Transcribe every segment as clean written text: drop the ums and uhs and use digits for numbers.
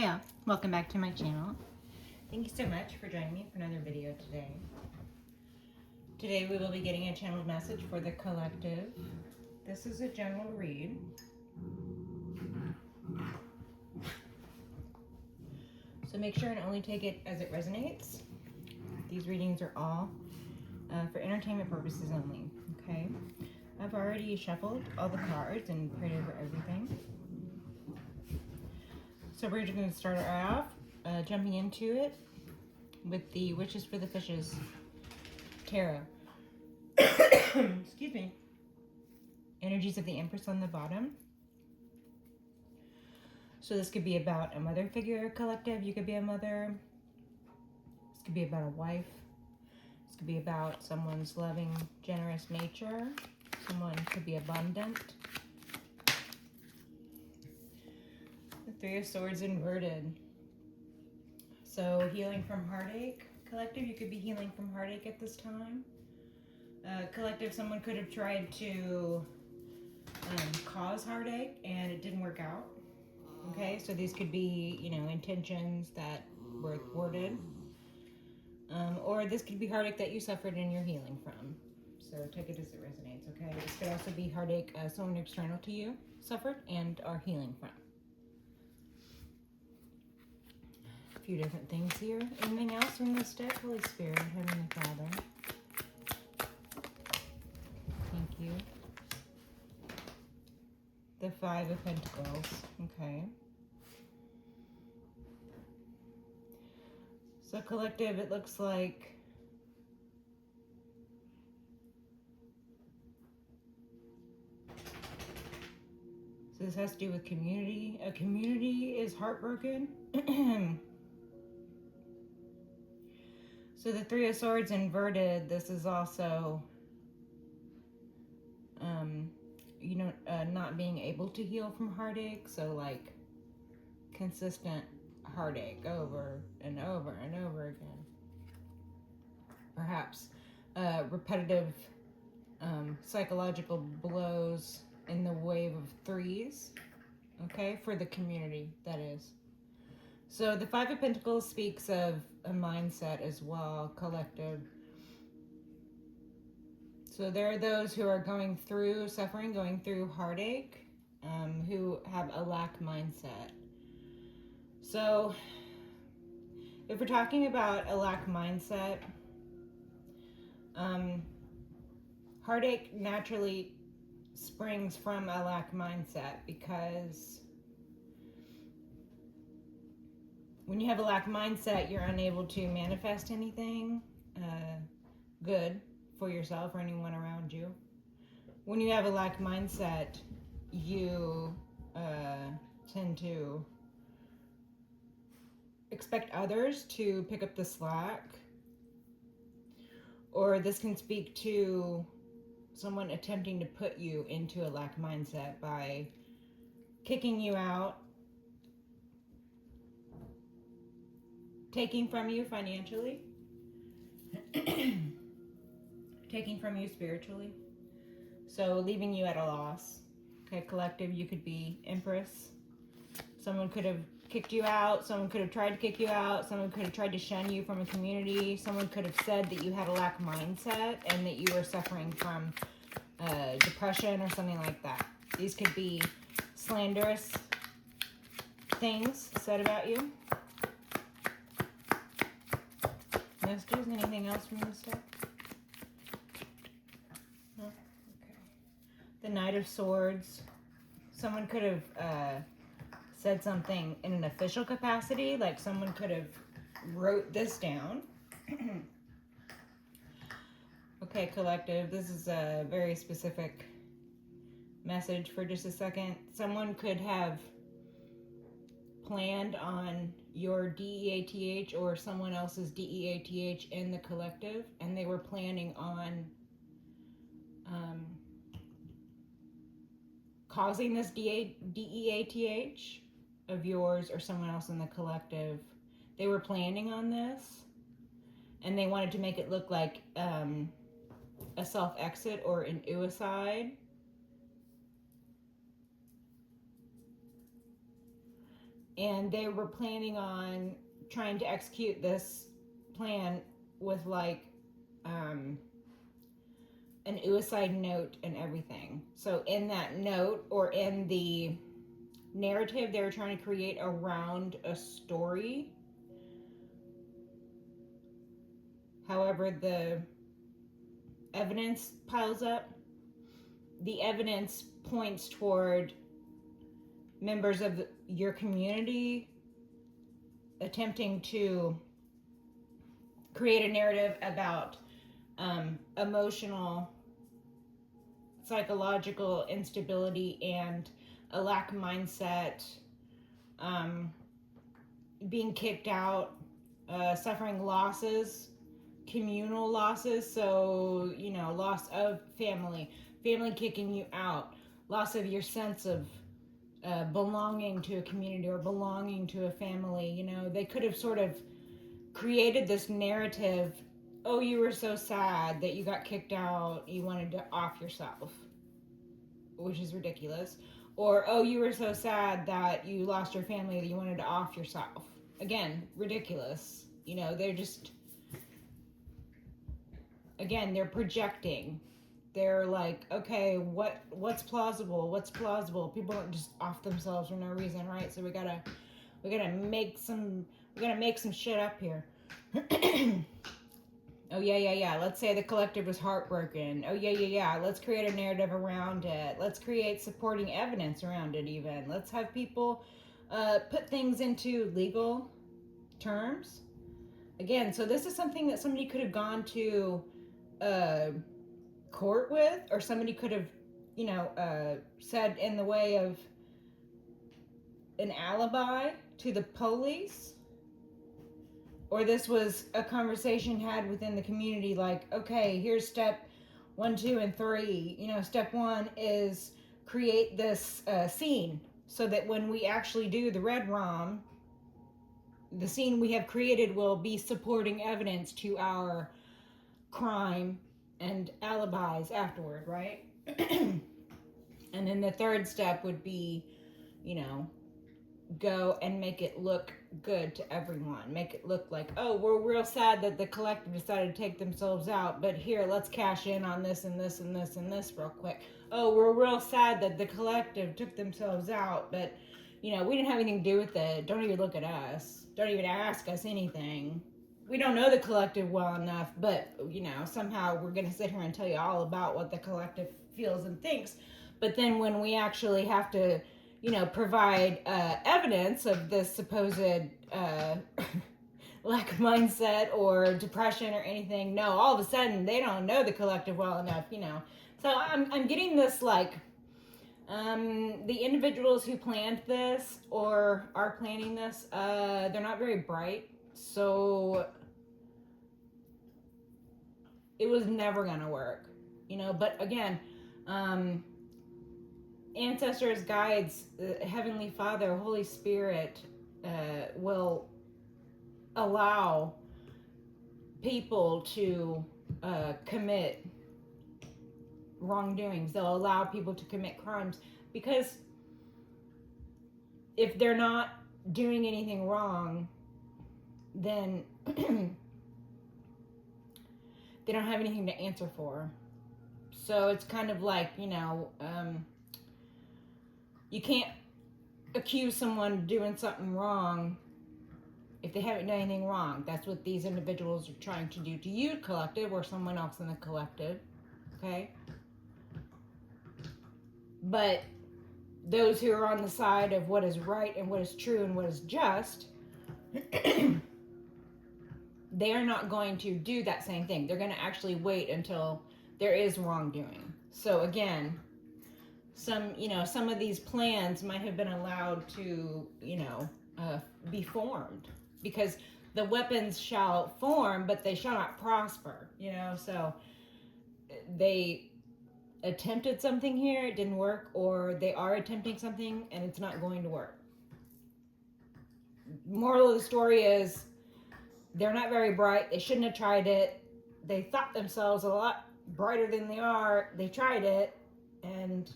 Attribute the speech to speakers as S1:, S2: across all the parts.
S1: Hiya, welcome back to my channel. Thank you so much for joining me for another video today. Today we will be getting a channeled message for the collective. This is a general read. So make sure and only take it as it resonates. These readings are all for entertainment purposes only, okay? I've already shuffled all the cards and prayed over everything. So we're just going to start off jumping into it with the Wishes for the Fishes Tarot. Excuse me. Energies of the Empress on the bottom. So this could be about a mother figure collective. You could be a mother. This could be about a wife. This could be about someone's loving, generous nature. Someone could be abundant. The Three of Swords inverted. So healing from heartache. Collective, you could be healing from heartache at this time. Collective, someone could have tried to cause heartache and it didn't work out. Okay, so these could be, intentions that were thwarted. Or this could be heartache that you suffered and you're healing from. So take it as it resonates, okay? This could also be heartache someone external to you suffered and are healing from. A few different things here. Anything else from this deck? Holy Spirit, Heavenly Father. Thank you. The Five of Pentacles, okay. So collective, it looks like so this has to do with community. A community is heartbroken. So the Three of Swords inverted, this is also not being able to heal from heartache. So like consistent heartache over and over and over again. Perhaps repetitive psychological blows in the wave of threes, okay, for the community, that is. So the Five of Pentacles speaks of a mindset as well, collective. So there are those who are going through suffering, going through heartache, who have a lack mindset. So if we're talking about a lack mindset, heartache naturally springs from a lack mindset, because when you have a lack mindset, you're unable to manifest anything good for yourself or anyone around you. When you have a lack mindset, you tend to expect others to pick up the slack. Or this can speak to someone attempting to put you into a lack mindset by kicking you out, taking from you financially, taking from you spiritually, so leaving you at a loss. Okay, collective, you could be Empress. Someone could have kicked you out, someone could have tried to kick you out, someone could have tried to shun you from a community, someone could have said that you had a lack mindset and that you were suffering from depression or something like that. These could be slanderous things said about you. Messages, anything else from this deck? No? Okay. The Knight of Swords. Someone could have said something in an official capacity, like someone could have wrote this down. Okay, collective, this is a very specific message for just a second. Someone could have planned on your DEATH or someone else's DEATH in the collective, and they were planning on causing this DEATH of yours or someone else in the collective. They were planning on this, and they wanted to make it look like a self-exit or an suicide. and they were planning on trying to execute this plan with like an suicide note and everything. So in that note, or in the narrative they were trying to create around a story, however the evidence piles up, the evidence points toward members of your community attempting to create a narrative about emotional, psychological instability and a lack mindset, being kicked out, suffering losses, communal losses. So, loss of family kicking you out, loss of your sense of belonging to a community or belonging to a family. They could have sort of created this narrative. Oh, you were so sad that you got kicked out, you wanted to off yourself, which is ridiculous. Or, oh, you were so sad that you lost your family that you wanted to off yourself. Again, ridiculous. They're just, again, they're projecting. They're like, okay, what's plausible? People don't just off themselves for no reason, right? So we gotta make some shit up here. Oh, yeah. Let's say the collective was heartbroken. Oh, yeah. Let's create a narrative around it. Let's create supporting evidence around it even. Let's have people put things into legal terms. Again, so this is something that somebody could have gone to court with, or somebody could have, said in the way of an alibi to the police. Or this was a conversation had within the community, like, okay, here's step 1, 2, and 3. Step 1 is create this scene so that when we actually do the red ROM, the scene we have created will be supporting evidence to our crime and alibis afterward, right? And then the third step would be, go and make it look good to everyone. Make it look like, oh, we're real sad that the collective decided to take themselves out, but here, let's cash in on this and this and this and this real quick. Oh, we're real sad that the collective took themselves out, but, we didn't have anything to do with it. Don't even look at us. Don't even ask us anything. We don't know the collective well enough, but, somehow we're going to sit here and tell you all about what the collective feels and thinks. But then when we actually have to provide evidence of this supposed lack of mindset or depression or anything. No, all of a sudden they don't know the collective well enough, So I'm getting this like the individuals who planned this or are planning this, they're not very bright. So it was never gonna work, But again, ancestors, guides, Heavenly Father, Holy Spirit will allow people to commit wrongdoings. They'll allow people to commit crimes because if they're not doing anything wrong, then they don't have anything to answer for. So it's kind of like, you can't accuse someone of doing something wrong if they haven't done anything wrong. That's what these individuals are trying to do to you, collective, or someone else in the collective. Okay? But those who are on the side of what is right and what is true and what is just, they are not going to do that same thing. They're going to actually wait until there is wrongdoing. So again, some of these plans might have been allowed to, be formed, because the weapons shall form, but they shall not prosper, so they attempted something here, it didn't work, or they are attempting something and it's not going to work. Moral of the story is they're not very bright. They shouldn't have tried it. They thought themselves a lot brighter than they are. They tried it, and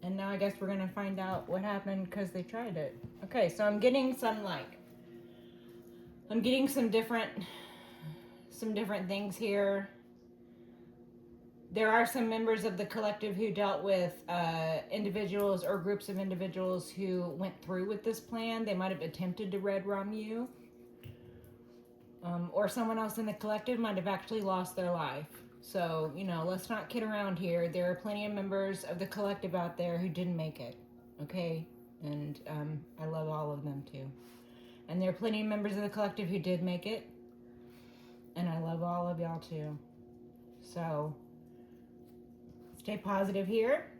S1: And now I guess we're gonna find out what happened because they tried it. Okay, so I'm getting some some different things here. There are some members of the collective who dealt with individuals or groups of individuals who went through with this plan. They might have attempted to red rum you. Or someone else in the collective might have actually lost their life. So, let's not kid around here. There are plenty of members of the collective out there who didn't make it, okay? And I love all of them too. And there are plenty of members of the collective who did make it, and I love all of y'all too. So, stay positive here.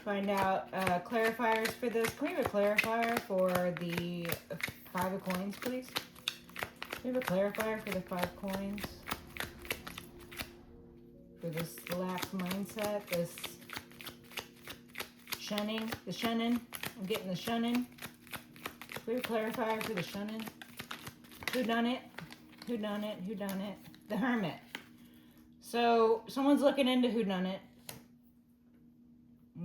S1: Find out clarifiers for this. Can we have a clarifier for the 5 of coins, please? Can we have a clarifier for the 5 coins? For this lax mindset, this shunning, the shunning. I'm getting the shunning. Can we have a clarifier for the shunning? Who done it? Who done it? Who done it? The Hermit. So someone's looking into who done it.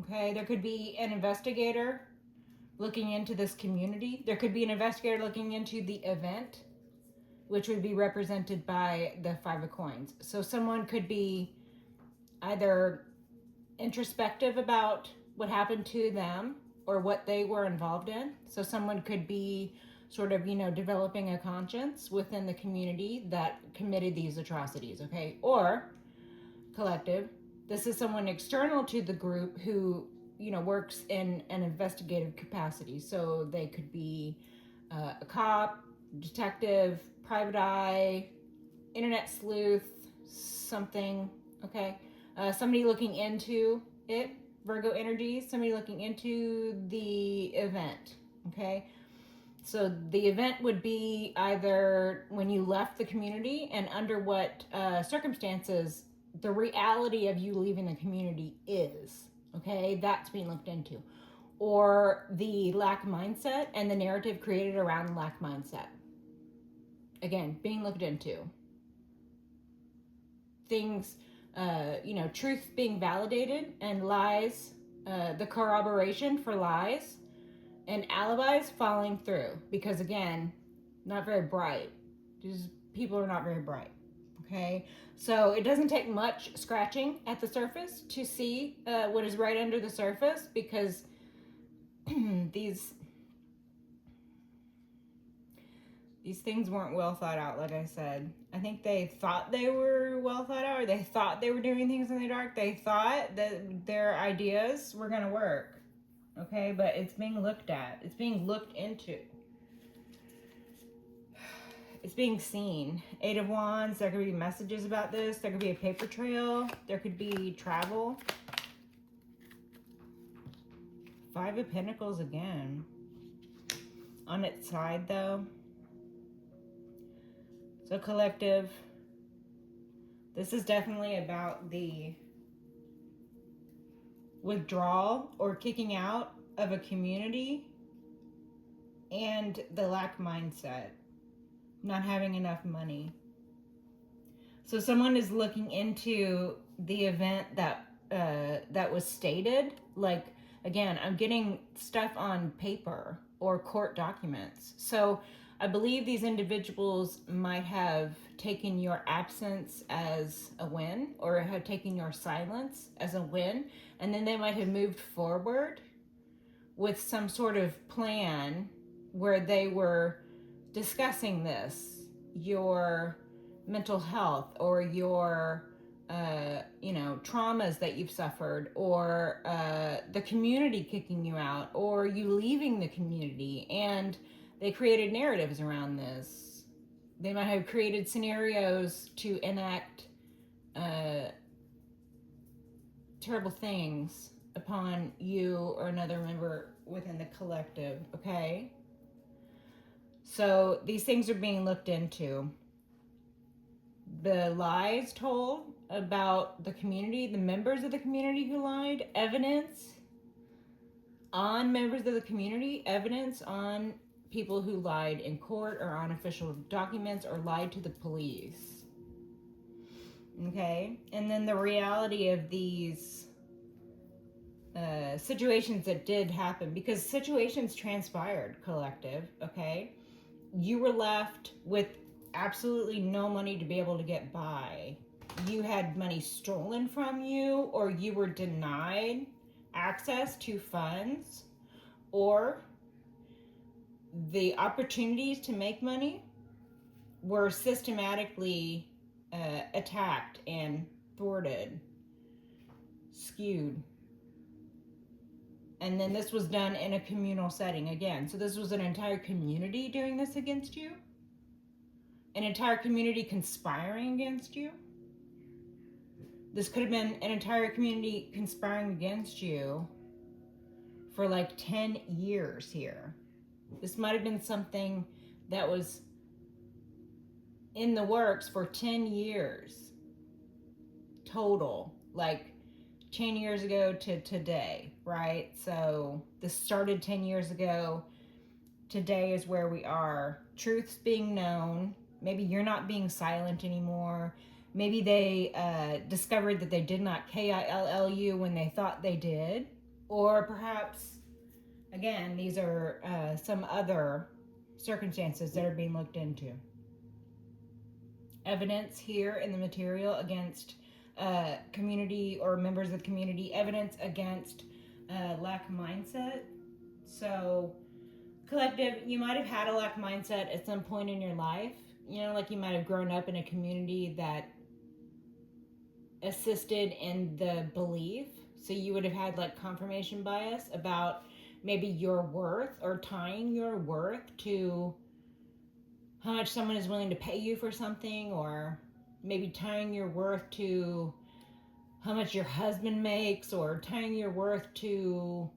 S1: Okay, there could be an investigator looking into this community. There could be an investigator looking into the event, which would be represented by the 5 of coins. So someone could be either introspective about what happened to them or what they were involved in. So someone could be sort of, developing a conscience within the community that committed these atrocities, okay? Or collective, this is someone external to the group who, works in an investigative capacity. So they could be a cop, detective, private eye, internet sleuth, something, okay? Somebody looking into it, Virgo energy, somebody looking into the event, okay? So the event would be either when you left the community and under what circumstances the reality of you leaving the community is, okay? That's being looked into. Or the lack mindset and the narrative created around lack mindset. Again, being looked into. Things, truth being validated and lies, the corroboration for lies and alibis falling through. Because again, not very bright. These people are not very bright. Okay, so it doesn't take much scratching at the surface to see what is right under the surface, because these things weren't well thought out. Like I said, I think they thought they were well thought out, or they thought they were doing things in the dark. They thought that their ideas were going to work. Okay, but it's being looked at. It's being looked into. It's being seen. 8 of Wands, there could be messages about this. There could be a paper trail. There could be travel. 5 of Pentacles again. On its side, though. So collective, this is definitely about the withdrawal or kicking out of a community and the lack mindset. Not having enough money. So someone is looking into the event that was stated. Like, again, I'm getting stuff on paper or court documents. So I believe these individuals might have taken your absence as a win, or have taken your silence as a win, and then they might have moved forward with some sort of plan where they were discussing this, your mental health, or your traumas that you've suffered, or the community kicking you out, or you leaving the community, and they created narratives around this. They might have created scenarios to enact terrible things upon you or another member within the collective, okay? So these things are being looked into. The lies told about the community, the members of the community who lied, evidence on members of the community, evidence on people who lied in court or on official documents or lied to the police. Okay? And then the reality of these situations that did happen, because situations transpired, collective, okay? You were left with absolutely no money to be able to get by. You had money stolen from you, or you were denied access to funds, or the opportunities to make money were systematically attacked and thwarted, skewed. And then this was done in a communal setting again. So this was an entire community doing this against you, an entire community conspiring against you. This could have been an entire community conspiring against you for like 10 years here. This might have been something that was in the works for 10 years total, like 10 years ago to today, right? So this started 10 years ago. Today is where we are. Truth's being known. Maybe you're not being silent anymore. Maybe they discovered that they did not kill you when they thought they did. Or perhaps, again, these are some other circumstances that are being looked into. Evidence here in the material against community or members of the community. Evidence against lack mindset. So, collective, you might have had a lack mindset at some point in your life. You know, like you might have grown up in a community that assisted in the belief. So you would have had like confirmation bias about maybe your worth, or tying your worth to how much someone is willing to pay you for something, or maybe tying your worth to how much your husband makes, or tying your worth to,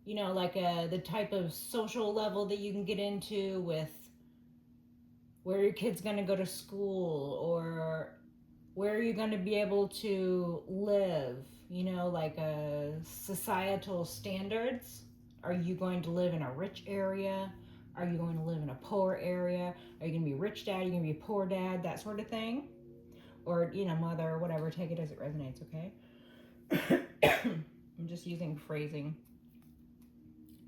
S1: you know, like the type of social level that you can get into with where your kid's going to go to school, or where are you going to be able to live, you know, like societal standards. Are you going to live in a rich area? Are you going to live in a poor area? Are you going to be a rich dad? Are you going to be a poor dad? That sort of thing. Or, you know, mother, or whatever. Take it as it resonates, okay? I'm just using phrasing.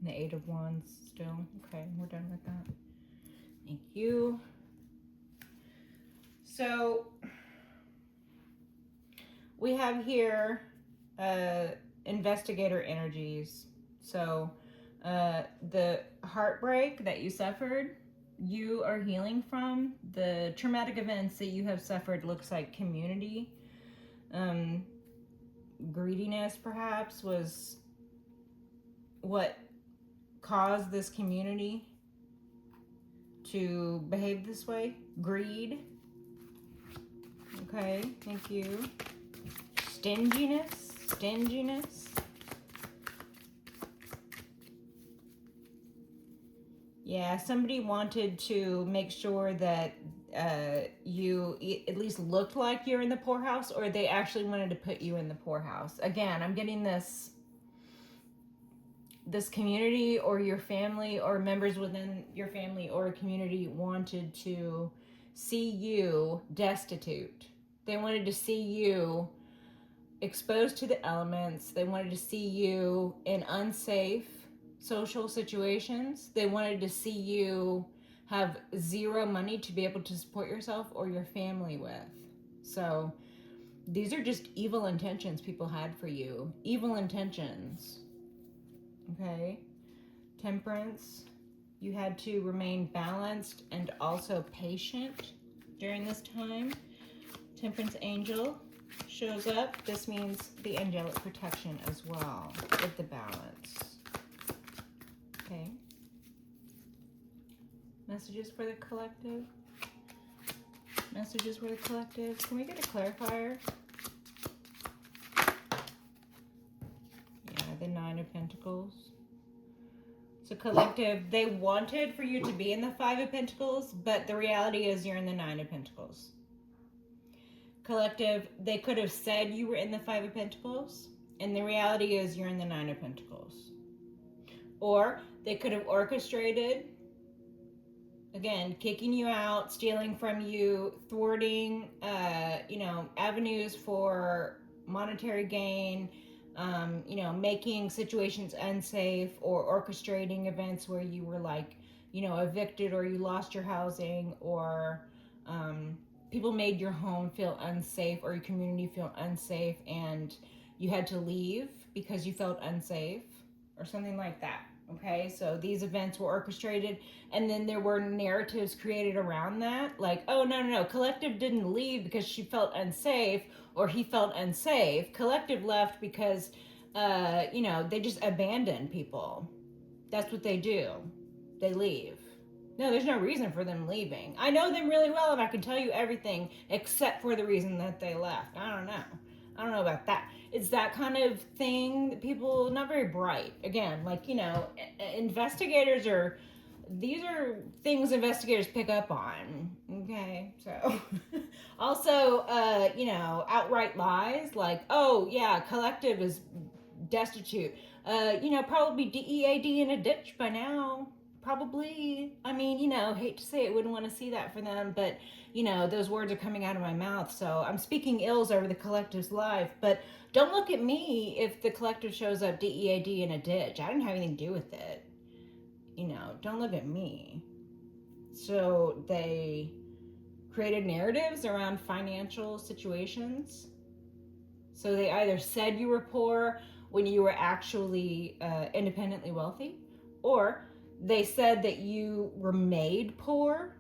S1: The Eight of Wands still. Okay, we're done with that. Thank you. So, we have here investigator energies. So, the heartbreak that you suffered, you are healing from. The traumatic events that you have suffered looks like community. Greediness, perhaps, was what caused this community to behave this way. Greed. Okay, thank you. Stinginess. Yeah, somebody wanted to make sure that you at least looked like you're in the poorhouse, or they actually wanted to put you in the poorhouse. Again, I'm getting this community, or your family, or members within your family or community wanted to see you destitute. They wanted to see you exposed to the elements. They wanted to see you in unsafe social situations. They wanted to see you have zero money to be able to support yourself or your family with. So these are just evil intentions people had for you. Evil intentions. Okay? Temperance. You had to remain balanced and also patient during this time. Temperance angel shows up. This means the angelic protection as well with the balance. Okay. Messages for the collective. Messages for the collective. Can we get a clarifier? Yeah, the Nine of Pentacles. So collective, they wanted for you to be in the Five of Pentacles, but the reality is you're in the Nine of Pentacles. Collective, they could have said you were in the Five of Pentacles, and the reality is you're in the Nine of Pentacles. Or they could have orchestrated, again, kicking you out, stealing from you, thwarting, avenues for monetary gain, Making situations unsafe or orchestrating events where you were like, evicted, or you lost your housing, or people made your home feel unsafe or your community feel unsafe and you had to leave because you felt unsafe or something like that. Okay, so these events were orchestrated, and then there were narratives created around that, like, oh, no, no, no, Collective didn't leave because she felt unsafe or he felt unsafe. Collective left because, they just abandon people. That's what they do. They leave. No, there's no reason for them leaving. I know them really well and I can tell you everything except for the reason that they left. I don't know. I don't know about that. It's that kind of thing that people, not very bright. Again, like, investigators are, these are things investigators pick up on. Okay, so also, outright lies like, oh, yeah, Collective is destitute. Probably DEAD in a ditch by now. Probably. I mean, hate to say it, wouldn't want to see that for them, but, those words are coming out of my mouth, so I'm speaking ills over the Collective's life, but don't look at me if the Collective shows up DEAD in a ditch. I didn't have anything to do with it. Don't look at me. So they created narratives around financial situations. So they either said you were poor when you were actually independently wealthy, or they said that you were made poor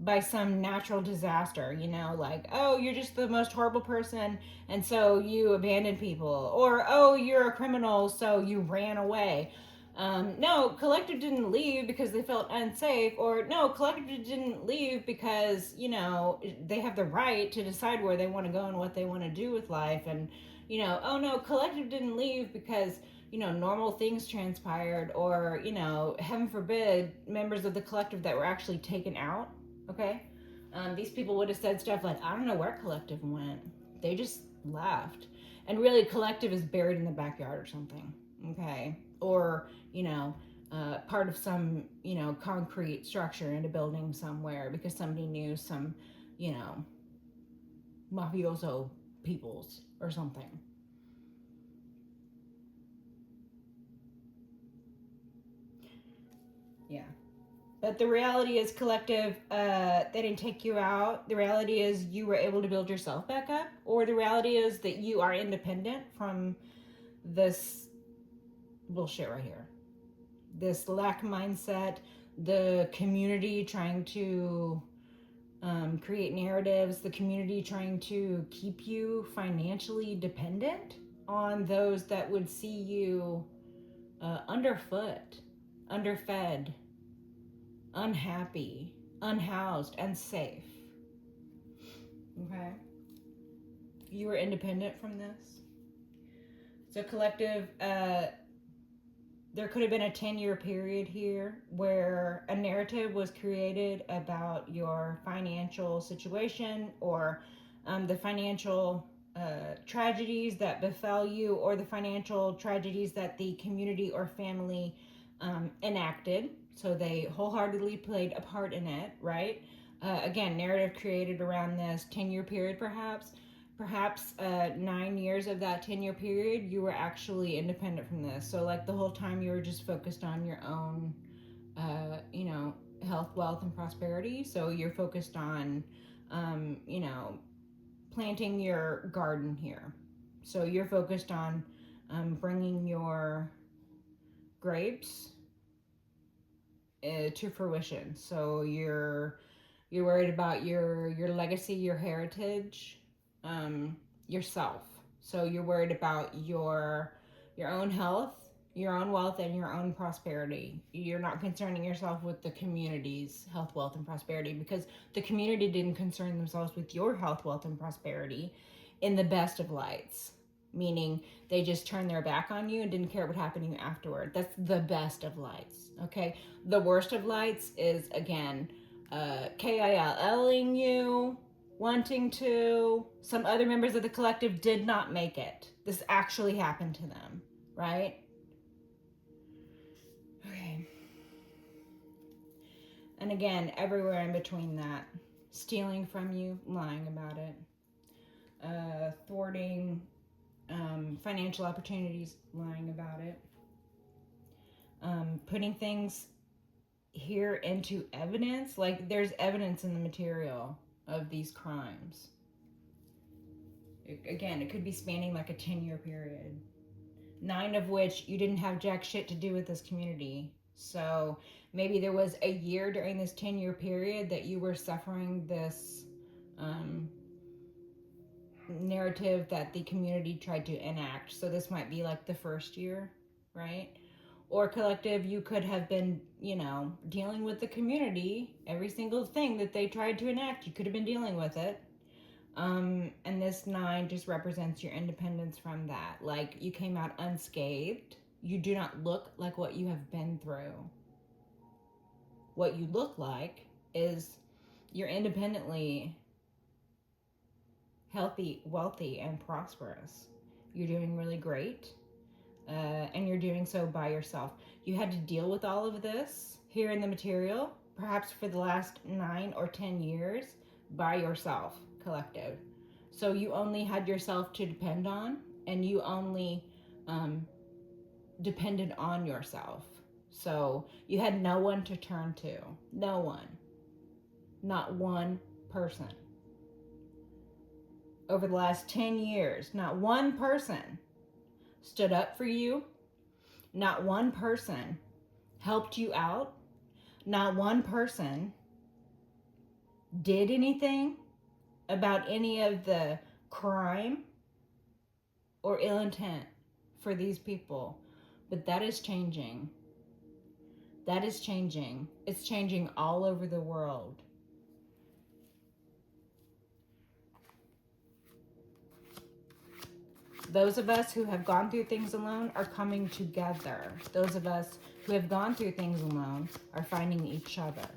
S1: by some natural disaster, like, oh, you're just the most horrible person, and so you abandoned people, or, oh, you're a criminal, so you ran away. No, Collective didn't leave because they felt unsafe, or no, Collective didn't leave because, they have the right to decide where they want to go and what they want to do with life. And, oh no, Collective didn't leave because, normal things transpired, or, heaven forbid, members of the Collective that were actually taken out. Okay? These people would have said stuff like, I don't know where Collective went. They just left. And really, Collective is buried in the backyard or something. Okay? Or, part of some, concrete structure in a building somewhere because somebody knew some, mafioso peoples or something. Yeah. But the reality is, Collective, they didn't take you out. The reality is you were able to build yourself back up. Or the reality is that you are independent from this bullshit right here. This lack mindset, the community trying to create narratives, the community trying to keep you financially dependent on those that would see you underfoot, underfed, unhappy, unhoused, unsafe. Okay? You were independent from this. So, Collective, there could have been a 10-year period here where a narrative was created about your financial situation, or the financial tragedies that befell you, or the financial tragedies that the community or family enacted. So they wholeheartedly played a part in it, right? Again, narrative created around this 10-year period, perhaps. Perhaps 9 years of that 10-year period, you were actually independent from this. So, like, the whole time you were just focused on your own, health, wealth, and prosperity. So, you're focused on, planting your garden here. So, you're focused on bringing your grapes to fruition. So, you're worried about your legacy, your heritage, yourself. So you're worried about your own health, your own wealth, and your own prosperity. You're not concerning yourself with the community's health, wealth, and prosperity, because the community didn't concern themselves with your health, wealth, and prosperity in the best of lights. Meaning they just turned their back on you and didn't care what happened to you afterward. That's the best of lights. Okay, the worst of lights is, again, KILLing you, wanting to. Some other members of the Collective did not make it. This actually happened to them, right? Okay. And again, everywhere in between that, stealing from you, lying about it, thwarting, financial opportunities, lying about it, putting things here into evidence. Like, there's evidence in the material of these crimes. Again, it could be spanning like a 10-year period, 9 of which you didn't have jack shit to do with this community. So maybe there was a year during this 10-year period that you were suffering this narrative that the community tried to enact. So this might be like the first year, right? Or collective, you could have been, you know, dealing with the community. Every single thing that they tried to enact, you could have been dealing with it. And this 9 just represents your independence from that. Like, you came out unscathed. You do not look like what you have been through. What you look like is you're independently healthy, wealthy, and prosperous. You're doing really great. And you're doing so by yourself. You had to deal with all of this here in the material, perhaps for the last 9 or 10 years, by yourself, collective. So you only had yourself to depend on, and you only depended on yourself. So you had no one to turn to. No one. Not one person. Over the last 10 years, not one person stood up for you. Not one person helped you out. Not one person did anything about any of the crime or ill intent for these people. But that is changing. That is changing. It's changing all over the world. Those of us who have gone through things alone are coming together. Those of us who have gone through things alone are finding each other.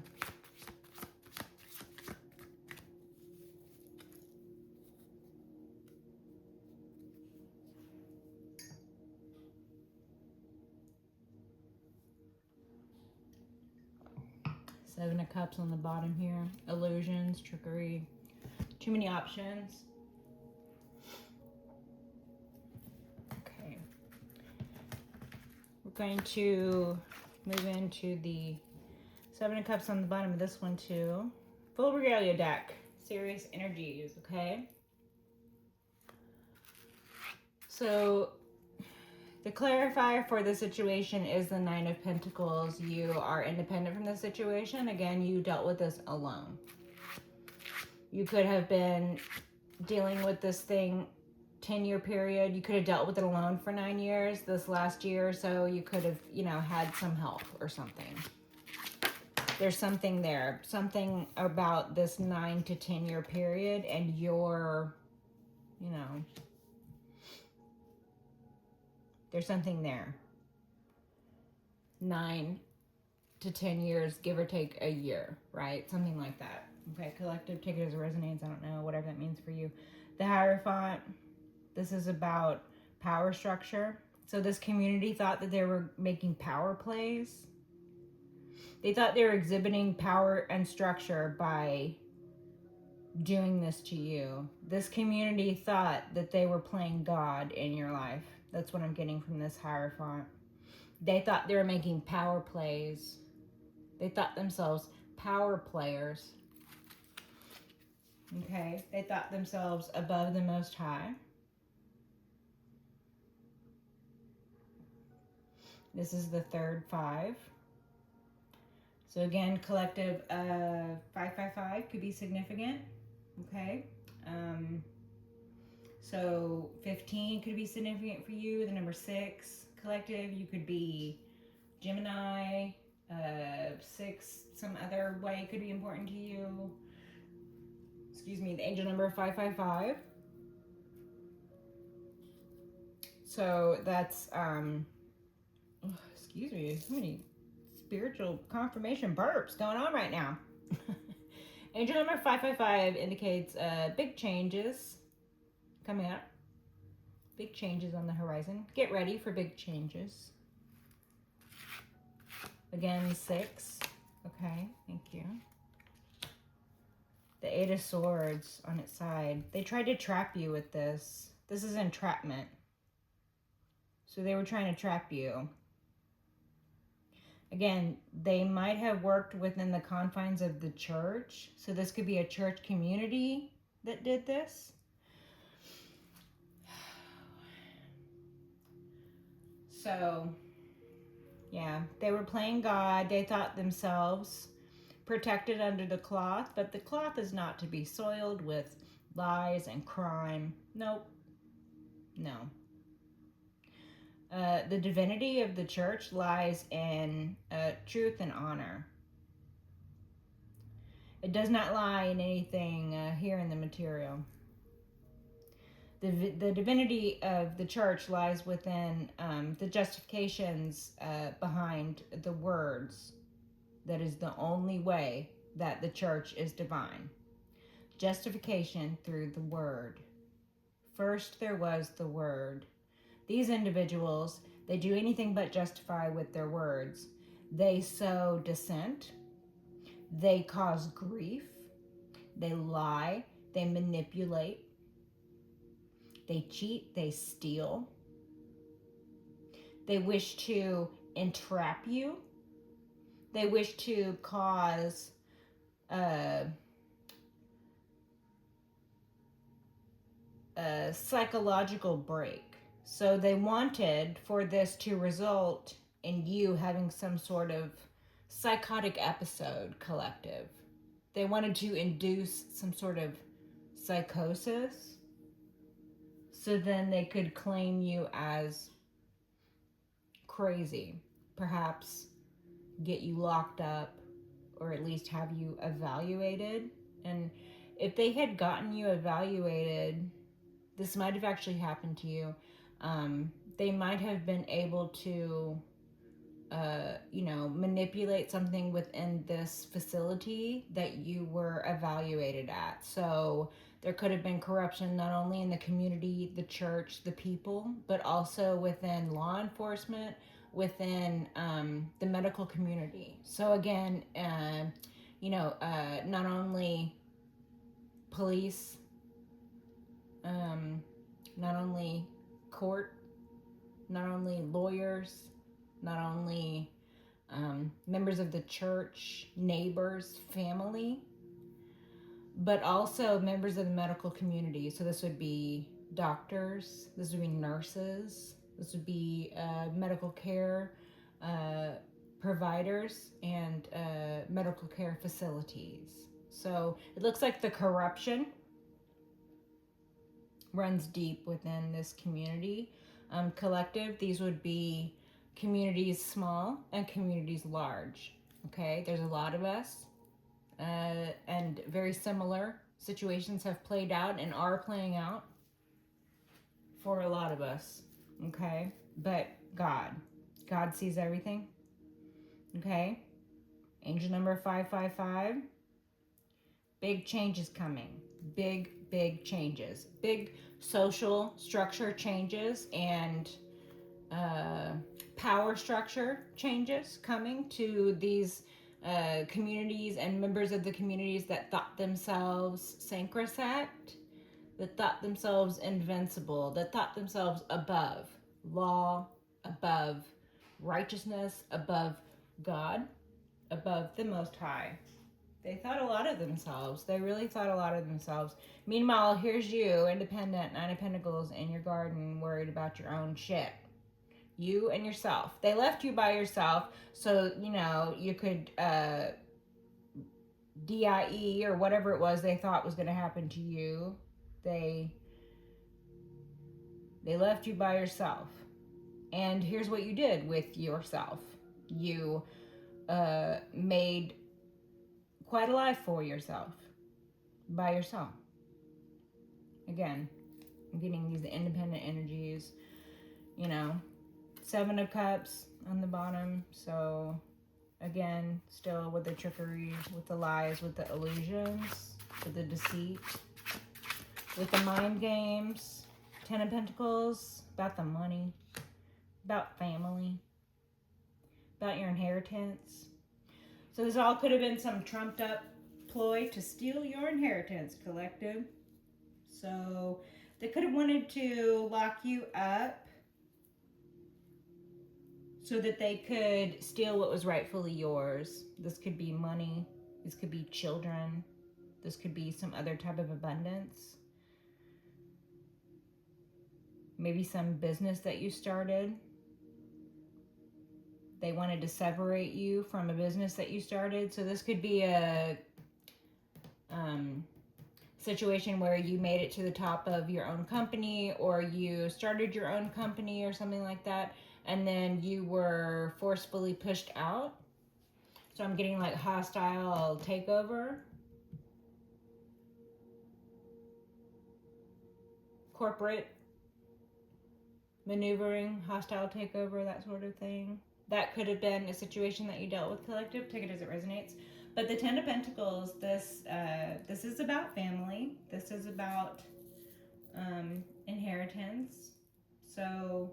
S1: Seven of Cups on the bottom here. Illusions, trickery. Too many options. Okay. We're going to move into the Seven of Cups on the bottom of this one too. Full Regalia deck. Serious energies, okay? So the clarifier for the situation is the Nine of Pentacles. You are independent from the situation. Again, you dealt with this alone. You could have been dealing with this thing 10-year period. You could have dealt with it alone for 9 years. This last year or so, you could have, you know, had some help or something. There's something there. Something about this 9 to 10-year period and your, you know, there's something there. 9 to 10 years, give or take a year, right? Something like that. Okay, collective, take it as a resonance. I don't know, whatever that means for you. The Hierophant, this is about power structure. So this community thought that they were making power plays. They thought they were exhibiting power and structure by doing this to you. This community thought that they were playing God in your life. That's what I'm getting from this Hierophant. They thought they were making power plays. They thought themselves power players. Okay, they thought themselves above the Most High. This is the third 5. So again, collective 555 could be significant. Okay. So 15 could be significant for you. The number 6 collective, you could be Gemini. 6 some other way could be important to you. Excuse me, the angel number 555. So that's excuse me, so many spiritual confirmation burps going on right now. Angel number 555 indicates big changes coming up. Big changes on the horizon. Get ready for big changes. Again, 6. Okay, thank you. The 8 of Swords on its side. They tried to trap you with this. This is entrapment. So they were trying to trap you. Again, they might have worked within the confines of the church. So this could be a church community that did this. So, yeah, they were playing God. They thought themselves protected under the cloth, but the cloth is not to be soiled with lies and crime. Nope. No. The divinity of the church lies in truth and honor. It does not lie in anything here in the material. The divinity of the church lies within the justifications behind the words. That is the only way that the church is divine. Justification through the word. First there was the word. These individuals, they do anything but justify with their words. They sow dissent. They cause grief. They lie. They manipulate. They cheat. They steal. They wish to entrap you. They wish to cause a psychological break. So they wanted for this to result in you having some sort of psychotic episode, collective. They wanted to induce some sort of psychosis so then they could claim you as crazy. Perhaps get you locked up or at least have you evaluated. And if they had gotten you evaluated, this might have actually happened to you. They might have been able to, manipulate something within this facility that you were evaluated at. So there could have been corruption not only in the community, the church, the people, but also within law enforcement, within the medical community. So again, not only police, not only court, not only lawyers, not only members of the church, neighbors, family, but also members of the medical community. So this would be doctors, this would be nurses, this would be medical care providers and medical care facilities. So it looks like the corruption runs deep within this community collective. These would be communities small and communities large. Okay, there's a lot of us, and very similar situations have played out and are playing out for a lot of us. Okay, but God sees everything. Okay, angel number 555. Big changes coming. Big changes. Big social structure changes and power structure changes coming to these communities and members of the communities that thought themselves sacrosanct, that thought themselves invincible, that thought themselves above law, above righteousness, above God, above the Most High. They thought a lot of themselves. They really thought a lot of themselves. Meanwhile, here's you, independent, Nine of Pentacles, in your garden, worried about your own shit. You and yourself. They left you by yourself so, you could DIE or whatever it was they thought was going to happen to you. They left you by yourself. And here's what you did with yourself. You made quite a life for yourself by yourself. Again, I'm getting these independent energies, 7 of Cups on the bottom. So again, still with the trickery, with the lies, with the illusions, with the deceit, with the mind games. 10 of Pentacles, about the money, about family, about your inheritance. So this all could have been some trumped up ploy to steal your inheritance, collective. So they could have wanted to lock you up so that they could steal what was rightfully yours. This could be money, this could be children, this could be some other type of abundance. Maybe some business that you started. They wanted to separate you from a business that you started. So this could be a situation where you made it to the top of your own company, or you started your own company or something like that, and then you were forcefully pushed out. So I'm getting like hostile takeover, corporate maneuvering, hostile takeover, that sort of thing. That could have been a situation that you dealt with, collective. Take it as it resonates. But the Ten of Pentacles, this is about family. This is about inheritance. So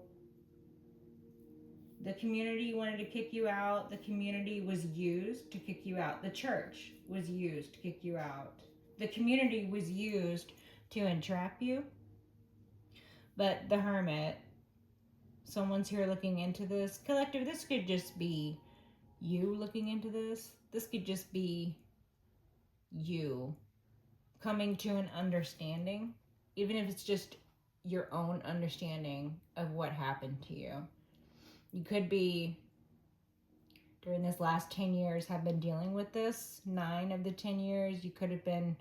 S1: the community wanted to kick you out. The community was used to kick you out. The church was used to kick you out. The community was used to entrap you. But the Hermit, someone's here looking into this. Collective, this could just be you looking into this. This could just be you coming to an understanding, even if it's just your own understanding of what happened to you. You could be, during this last 10 years, have been dealing with this. 9 of the 10 years, you could have been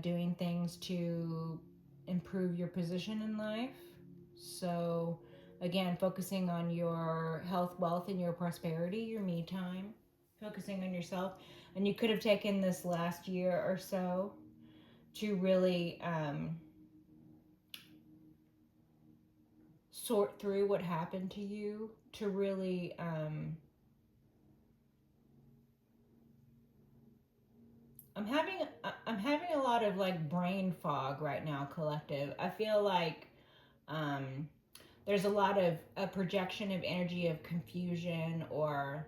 S1: doing things to improve your position in life. So again, focusing on your health, wealth, and your prosperity, your me time, focusing on yourself. And you could have taken this last year or so to really sort through what happened to you, to really I'm having a lot of like brain fog right now, collective. I feel like there's a lot of a projection of energy of confusion or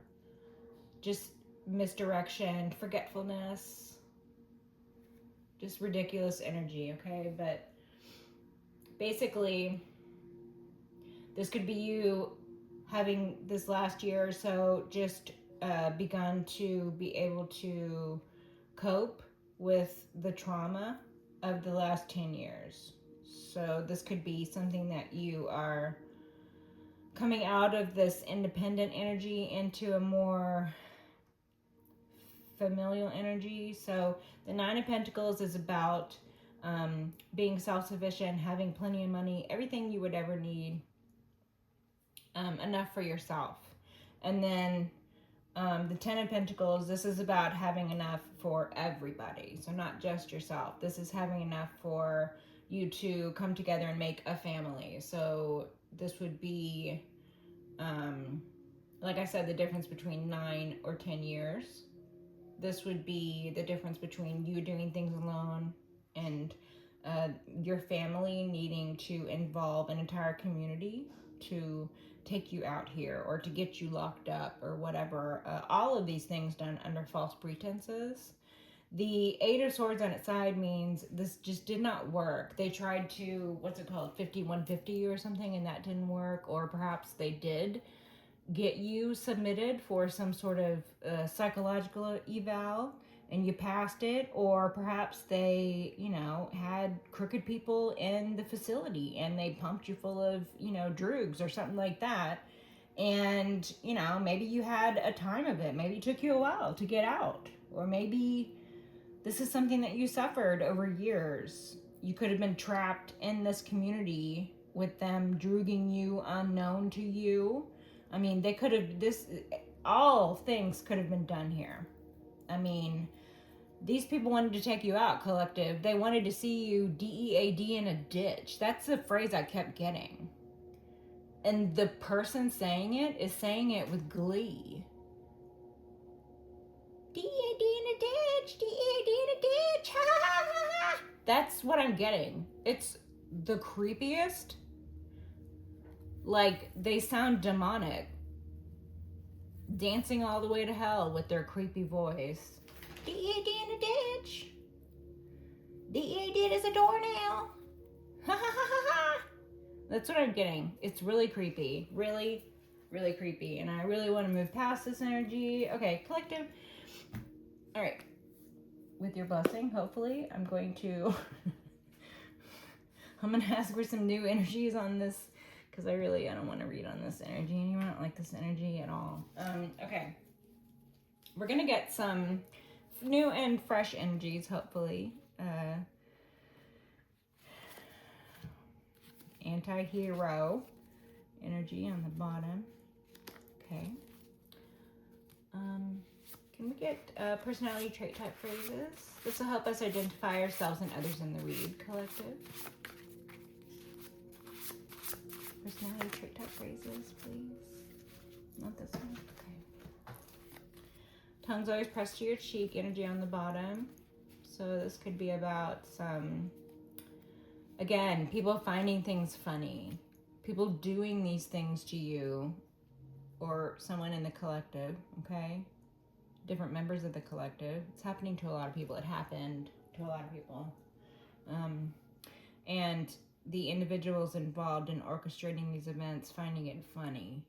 S1: just misdirection, forgetfulness, just ridiculous energy, okay? But basically, this could be you having this last year or so just begun to be able to cope with the trauma of the last 10 years. So this could be something that you are coming out of this independent energy into a more familial energy. So the 9 of Pentacles is about being self-sufficient, having plenty of money, everything you would ever need, enough for yourself. And then the 10 of Pentacles, this is about having enough for everybody. So not just yourself. This is having enough for you to come together and make a family. So this would be, like I said, the difference between 9 or 10 years. This would be the difference between you doing things alone and your family needing to involve an entire community to take you out here or to get you locked up or whatever. All of these things done under false pretenses. The 8 of Swords on its side means this just did not work. They tried to, 5150 or something, and that didn't work. Or perhaps they did get you submitted for some sort of psychological eval and you passed it, or perhaps they, had crooked people in the facility and they pumped you full of, drugs or something like that. And, maybe you had a time of it. Maybe it took you a while to get out. Or maybe this is something that you suffered over years. You could have been trapped in this community with them drugging you unknown to you. I mean, they could have, all things could have been done here. I mean, these people wanted to take you out, collective. They wanted to see you DEAD in a ditch. That's the phrase I kept getting. And the person saying it is saying it with glee. DEAD in a ditch, DEAD in a ditch, ha ha ha ha. That's what I'm getting. It's the creepiest. Like, they sound demonic. Dancing all the way to hell with their creepy voice. DEAD in a ditch. DEAD is a door now. Ha ha ha ha ha. That's what I'm getting. It's really creepy. Really, really creepy, and I really want to move past this energy. Okay, collective. All right. With your blessing, hopefully, I'm going to ask for some new energies on this, because I don't want to read on this energy anymore. I don't like this energy at all. Okay. We're going to get some new and fresh energies, hopefully. Anti-hero energy on the bottom. Okay. Can we get personality trait type phrases? This will help us identify ourselves and others in the read collective. Personality trait type phrases, please. Not this one. Okay. Tongue's always pressed to your cheek, energy on the bottom. So this could be about some, again, people finding things funny. People doing these things to you or someone in the collective, okay? Different members of the collective. It's happening to a lot of people. It happened to a lot of people. And the individuals involved in orchestrating these events finding it funny.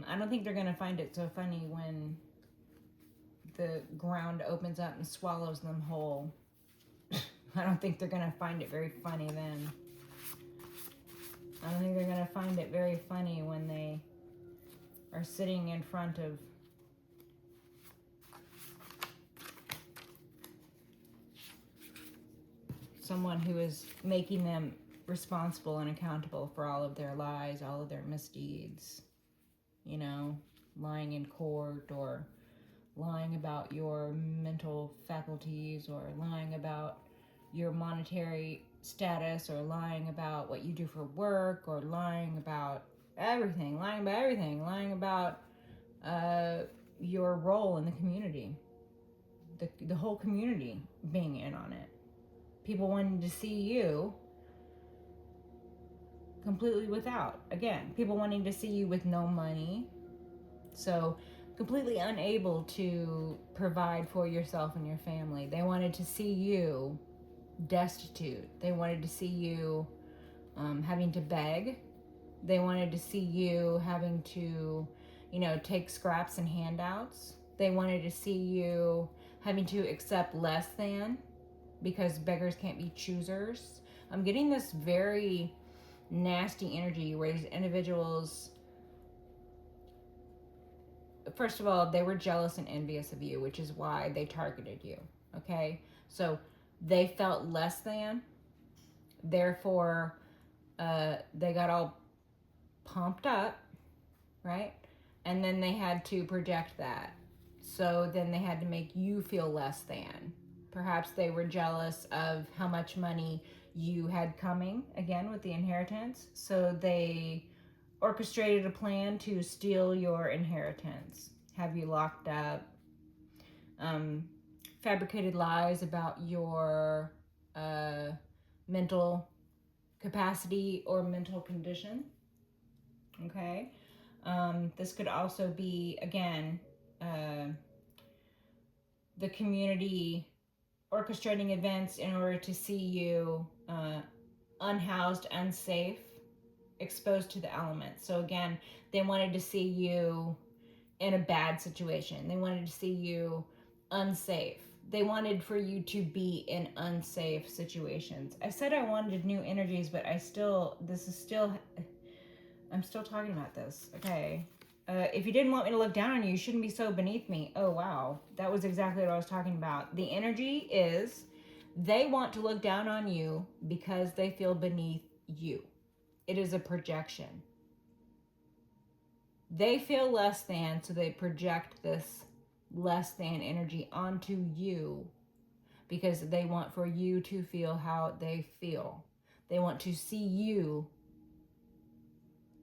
S1: I don't think they're going to find it so funny when the ground opens up and swallows them whole. I don't think they're going to find it very funny then. I don't think they're going to find it very funny when they are sitting in front of someone who is making them responsible and accountable for all of their lies, all of their misdeeds. You know, lying in court, or lying about your mental faculties, or lying about your monetary status, or lying about what you do for work, or lying about everything, lying about your role in the community, the whole community being in on it. People wanting to see you completely without. Again, people wanting to see you with no money. So completely unable to provide for yourself and your family. They wanted to see you destitute. They wanted to see you having to beg. They wanted to see you having to, take scraps and handouts. They wanted to see you having to accept less than, because beggars can't be choosers. I'm getting this very nasty energy where these individuals, first of all, they were jealous and envious of you, which is why they targeted you, okay? So they felt less than, therefore they got all pumped up, right? And then they had to project that. So then they had to make you feel less than. Perhaps they were jealous of how much money you had coming, again, with the inheritance. So they orchestrated a plan to steal your inheritance, have you locked up, fabricated lies about your mental capacity or mental condition. Okay. This could also be, again, the community orchestrating events in order to see you unhoused, unsafe, exposed to the elements. So again, they wanted to see you in a bad situation. They wanted to see you unsafe. They wanted for you to be in unsafe situations. I said I wanted new energies, but I'm still talking about this. Okay. If you didn't want me to look down on you, you shouldn't be so beneath me. Oh, wow. That was exactly what I was talking about. The energy is they want to look down on you because they feel beneath you. It is a projection. They feel less than, so they project this less than energy onto you because they want for you to feel how they feel. They want to see you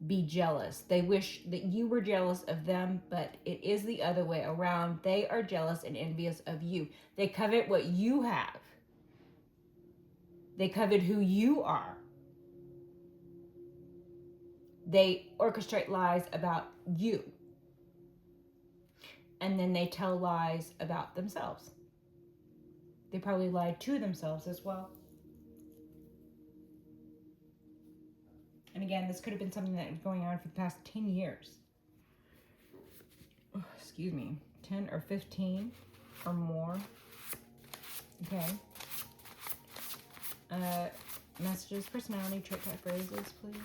S1: be jealous. They wish that you were jealous of them, but it is the other way around. They are jealous and envious of you. They covet what you have. They covet who you are. They orchestrate lies about you. And then they tell lies about themselves. They probably lied to themselves as well. And again, this could have been something that was going on for the past 10 years. Oh, excuse me, 10 or 15 or more. Okay. Messages, personality, trait type phrases, please.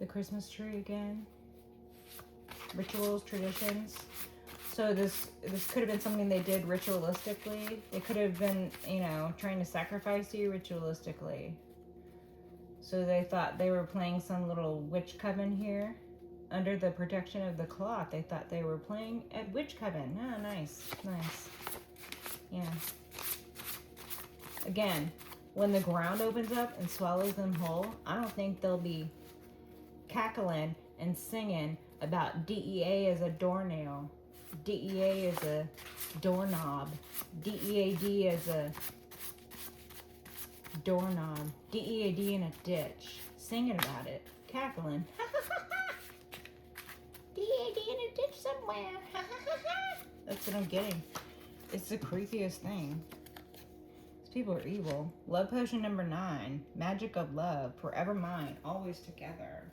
S1: The Christmas tree again. Rituals, traditions. So this could have been something they did ritualistically. They could have been, you know, trying to sacrifice you ritualistically. So they thought they were playing some little witch coven here. Under the protection of the cloth, they thought they were playing at witch coven. Ah, nice, nice. Yeah. Again, when the ground opens up and swallows them whole, I don't think they'll be cackling and singing about DEA as a doornail, DEA as a doorknob, DEAD as a doorknob, DEAD in a ditch, singing about it, cackling. DEAD in a ditch somewhere. That's what I'm getting. It's the creepiest thing. These people are evil. Love potion number 9. Magic of love. Forever mine. Always together.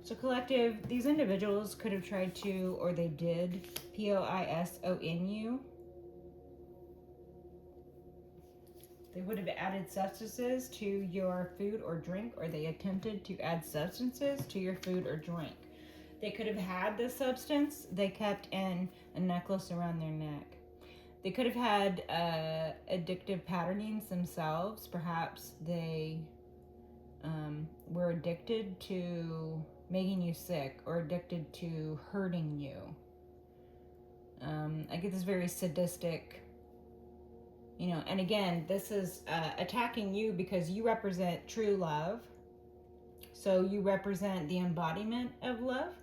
S1: So collective, these individuals could have tried to, or they did, POISON you. They would have added substances to your food or drink, or they attempted to add substances to your food or drink. They could have had this substance they kept in a necklace around their neck. They could have had addictive patternings themselves. Perhaps they were addicted to making you sick or addicted to hurting you. I get this very sadistic, you know, and again, this is attacking you because you represent true love. So you represent the embodiment of love.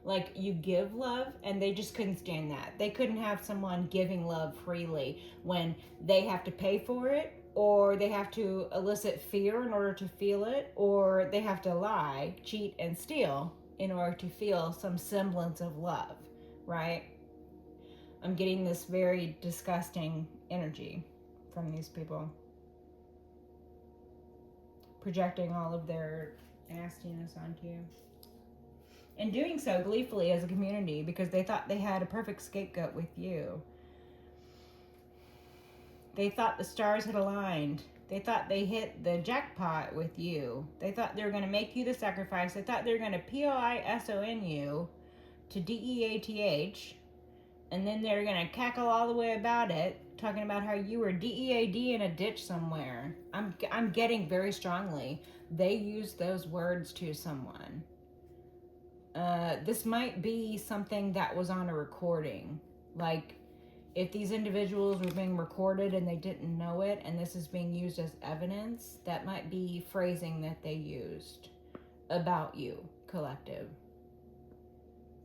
S1: Like, you give love, and they just couldn't stand that. They couldn't have someone giving love freely when they have to pay for it, or they have to elicit fear in order to feel it, or they have to lie, cheat, and steal in order to feel some semblance of love, right? I'm getting this very disgusting energy from these people, projecting all of their nastiness onto you. And doing so gleefully as a community because they thought they had a perfect scapegoat with you. They thought the stars had aligned. They thought they hit the jackpot with you. They thought they were going to make you the sacrifice. They thought they were going to POISON you to DEATH. And then they're going to cackle all the way about it, talking about how you were DEAD in a ditch somewhere. I'm getting very strongly they used those words to someone. This might be something that was on a recording. Like, if these individuals were being recorded and they didn't know it, and this is being used as evidence, that might be phrasing that they used about you, collective.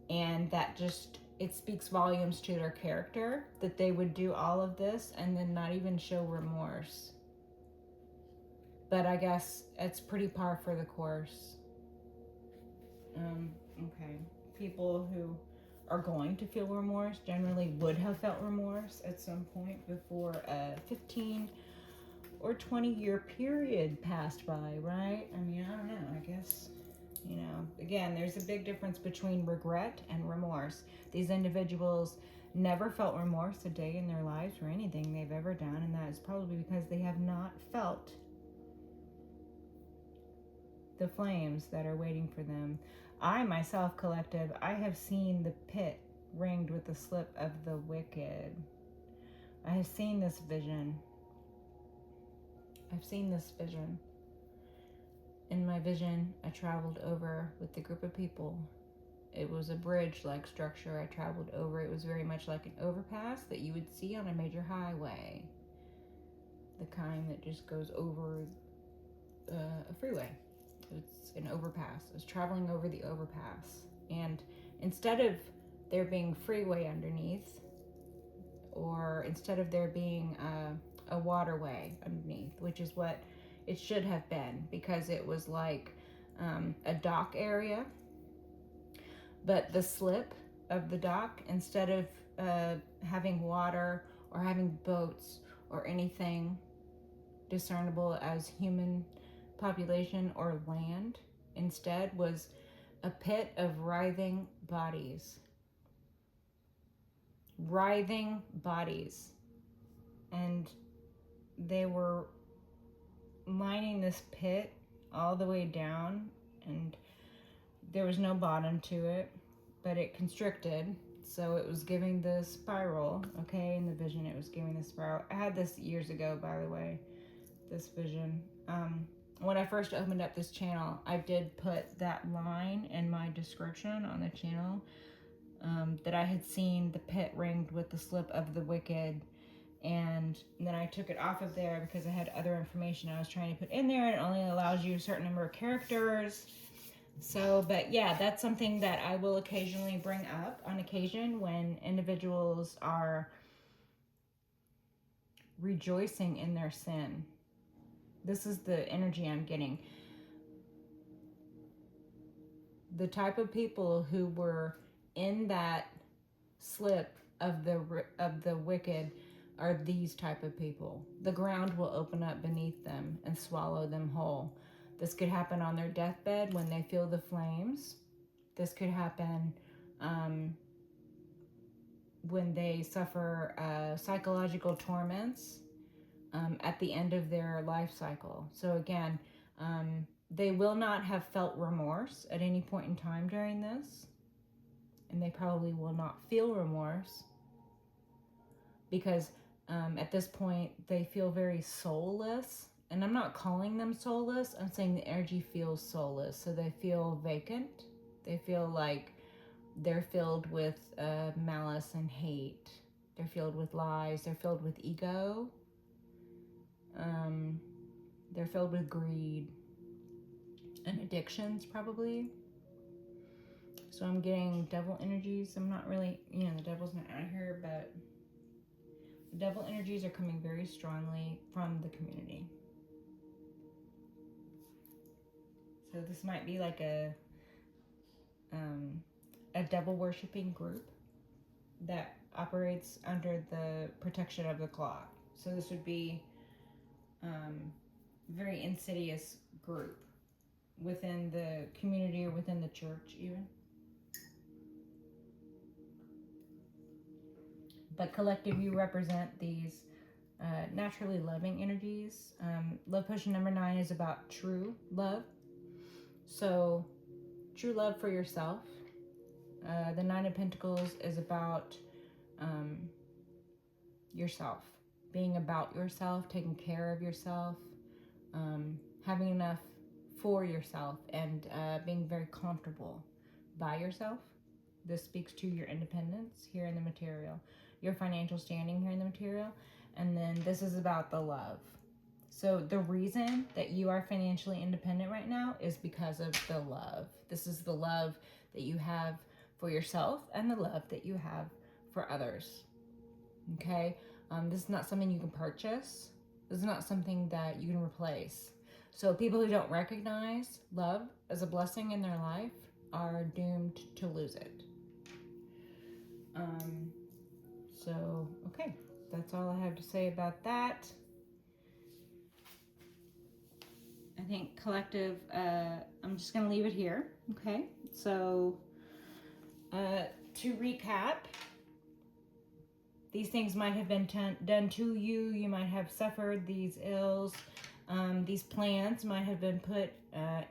S1: And that just, it speaks volumes to their character, that they would do all of this and then not even show remorse. But I guess it's pretty par for the course. Okay. People who are going to feel remorse generally would have felt remorse at some point before a 15 or 20-year period passed by, right? I mean, I don't know. I guess, you know, again, there's a big difference between regret and remorse. These individuals never felt remorse a day in their lives for anything they've ever done, and that is probably because they have not felt the flames that are waiting for them. I myself, collective, I have seen the pit ringed with the slip of the wicked. I have seen this vision. I've seen this vision. In my vision, I traveled over with the group of people. It was a bridge-like structure I traveled over. It was very much like an overpass that you would see on a major highway. The kind that just goes over a freeway. It's an overpass. I was traveling over the overpass, and instead of there being freeway underneath, or instead of there being a waterway underneath, which is what it should have been, because it was like a dock area, but the slip of the dock, instead of having water or having boats or anything discernible as human population or land. Instead was a pit of writhing bodies. Writhing bodies. And they were lining this pit all the way down, and there was no bottom to it, but it constricted. So it was giving the spiral, okay? In the vision, it was giving the spiral. I had this years ago, by the way, this vision. When I first opened up this channel, I did put that line in my description on the channel, that I had seen the pit ringed with the slip of the wicked, and then I took it off of there because I had other information I was trying to put in there, and it only allows you a certain number of characters. So, but yeah, that's something that I will occasionally bring up on occasion when individuals are rejoicing in their sin. This is the energy I'm getting. The type of people who were in that slip of the wicked are these type of people. The ground will open up beneath them and swallow them whole. This could happen on their deathbed when they feel the flames. This could happen when they suffer psychological torments at the end of their life cycle. So again, they will not have felt remorse at any point in time during this. And they probably will not feel remorse because at this point they feel very soulless. And I'm not calling them soulless, I'm saying the energy feels soulless. So they feel vacant. They feel like they're filled with malice and hate. They're filled with lies. They're filled with ego. They're filled with greed and addictions, probably. So I'm getting devil energies. I'm not really, the devil's not out here, but the devil energies are coming very strongly from the community. So this might be like a devil worshipping group that operates under the protection of the clock. So this would be a very insidious group within the community or within the church even. But collective, you represent these naturally loving energies. Love potion number 9 is about true love. So true love for yourself. The 9 of Pentacles is about yourself. Being about yourself, taking care of yourself, having enough for yourself, and being very comfortable by yourself. This speaks to your independence here in the material, your financial standing here in the material, and then this is about the love. So the reason that you are financially independent right now is because of the love. This is the love that you have for yourself and the love that you have for others. Okay? This is not something you can purchase. This is not something that you can replace. So people who don't recognize love as a blessing in their life are doomed to lose it. So, okay. That's all I have to say about that. I think collective, I'm just going to leave it here. Okay. So, to recap, these things might have been done to you. You might have suffered these ills. These plans might have been put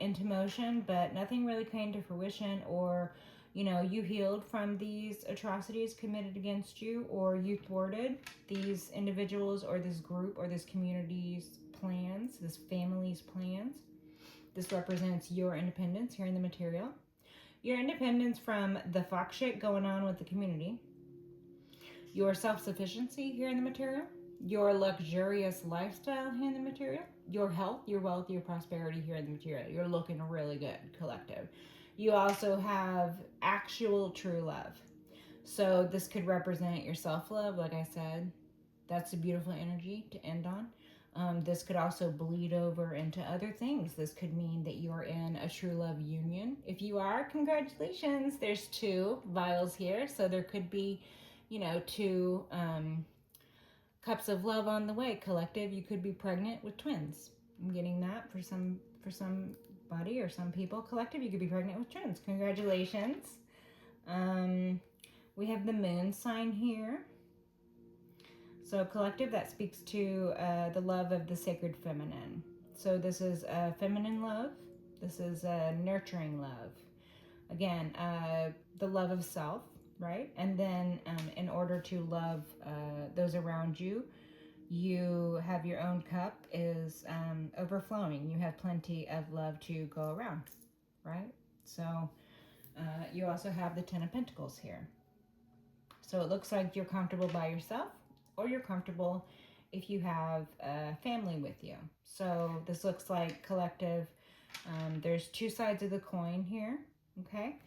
S1: into motion, but nothing really came to fruition, or, you healed from these atrocities committed against you, or you thwarted these individuals or this group or this community's plans, this family's plans. This represents your independence here in the material. Your independence from the fuck shit going on with the community. Your self-sufficiency here in the material. Your luxurious lifestyle here in the material. Your health, your wealth, your prosperity here in the material. You're looking really good, collective. You also have actual true love. So this could represent your self-love, like I said. That's a beautiful energy to end on. This could also bleed over into other things. This could mean that you're in a true love union. If you are, congratulations. There's 2 vials here. So there could be, 2 cups of love on the way. Collective, you could be pregnant with twins. I'm getting that for some for somebody or some people. Collective, you could be pregnant with twins. Congratulations. We have the moon sign here. So collective, that speaks to the love of the sacred feminine. So this is a feminine love. This is a nurturing love. Again, the love of self, right? And then in order to love those around you, you have your own cup is overflowing. You have plenty of love to go around, right? So you also have the Ten of Pentacles here. So it looks like you're comfortable by yourself, or you're comfortable if you have a family with you. So this looks like collective. There's two sides of the coin here, okay?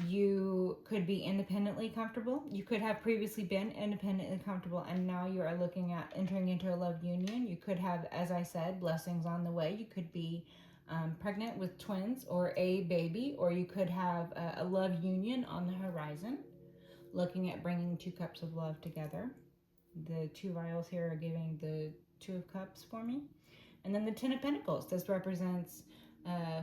S1: You could be independently comfortable. You could have previously been independently comfortable, and now you are looking at entering into a love union. You could have, as I said, blessings on the way. You could be pregnant with twins or a baby, or you could have a love union on the horizon, looking at bringing two cups of love together. The two vials here are giving the Two of Cups for me. And then the Ten of Pentacles. This represents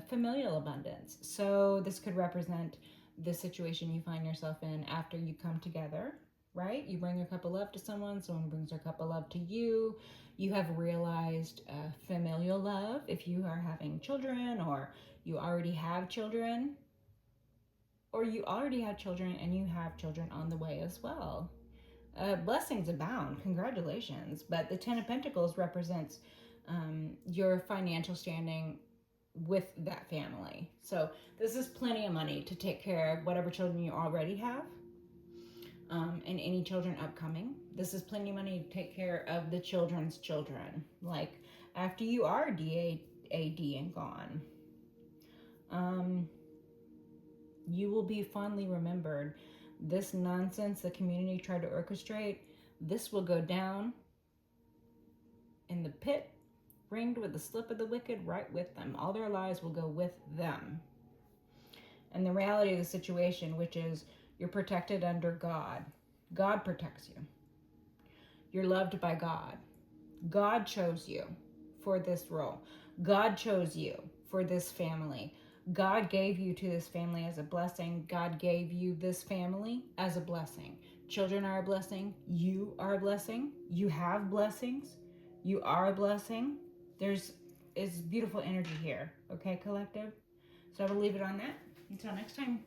S1: familial abundance. So this could represent the situation you find yourself in after you come together, right? You bring your cup of love to someone brings their cup of love to you. You have realized familial love if you are having children, or you already have children, or you already have children and you have children on the way as well. Blessings abound. Congratulations. But the Ten of Pentacles represents your financial standing with that family. So this is plenty of money to take care of whatever children you already have, and any children upcoming. This is plenty of money to take care of the children's children, like after you are DAD and gone. You will be fondly remembered. This nonsense the community tried to orchestrate, this will go down in the pit, ringed with the slip of the wicked, right with them. All their lives will go with them. And the reality of the situation, which is you're protected under God. God protects you. You're loved by God. God chose you for this role. God chose you for this family. God gave you to this family as a blessing. God gave you this family as a blessing. Children are a blessing. You are a blessing. You have blessings. You are a blessing. There's beautiful energy here. Okay, collective? So I will leave it on that. Until next time.